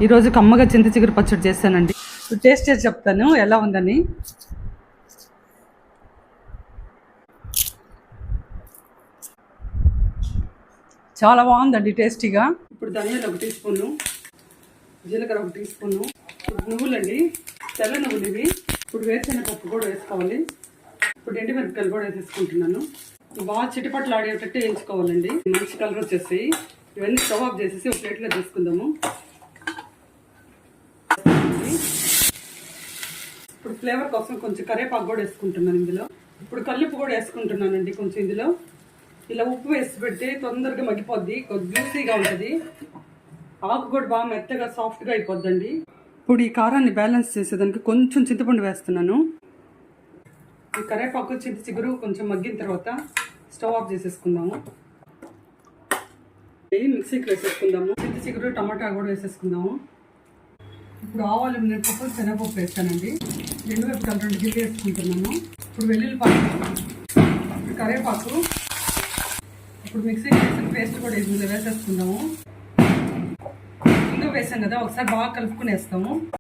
ఈరోజు కమ్మగా చింత చిగురు పచ్చడి చేశానండి. టేస్ట్ చేసి చెప్తాను ఎలా ఉందని. చాలా బాగుందండి టేస్టీగా. ఇప్పుడు ధనియాలు 1 టీ స్పూను, జీలకర్ర 1 టీ స్పూను, నువ్వులండి, తెల్ల నువ్వులు ఇవి. ఇప్పుడు వేరుశనగపప్పు కూడా వేసుకోవాలి. ఇప్పుడు ఎండుమిరపకాయలు కూడా వేసేసుకుంటున్నాను. బాగా చిటిపట్లు ఆడేటట్టు వేయించుకోవాలండి. మంచి కలర్ వచ్చేసి ఇవన్నీ స్టవ్ ఆఫ్ చేసేసి ఒక ప్లేట్లో తీసుకుందాము. ఇప్పుడు ఫ్లేవర్ కోసం కొంచెం కరివేపాకు కూడా వేసుకుంటున్నాను ఇందులో. ఇప్పుడు కల్లుప్పు కూడా వేసుకుంటున్నానండి కొంచెం ఇందులో. ఇలా ఉప్పు వేసి పెడితే తొందరగా మగ్గిపోద్ది, కొంచెం జ్యూసీగా ఉంటుంది. ఆకు కూడా బాగా మెత్తగా సాఫ్ట్గా అయిపోద్దండి. ఇప్పుడు ఈ కారాన్ని బ్యాలెన్స్ చేసేదానికి కొంచెం చింతపండు వేస్తున్నాను. ఈ కరివేపాకు చింత చిగురు కొంచెం మగ్గిన తర్వాత స్టవ్ ఆఫ్ చేసేసుకుందాము. మిక్సీకి వేసేసుకుందాము. చింత చిగురు టమాటా కూడా వేసేసుకుందాము. ఇప్పుడు ఆవాలు, మినపప్పు, శనగపప్పు వేస్తానండి. 2 వైపులు 2 గిన్నెలు వేసుకుంటున్నాము. ఇప్పుడు వెల్లుల్లిపాయలు, ఇప్పుడు కరివేపాకు, ఇప్పుడు మిక్సీకి వేసిన పేస్ట్ కూడా ఇందులో వేసేసుకుందాము. ఇందులో వేసాం కదా, ఒకసారి బాగా కలుపుకుని వేస్తాము.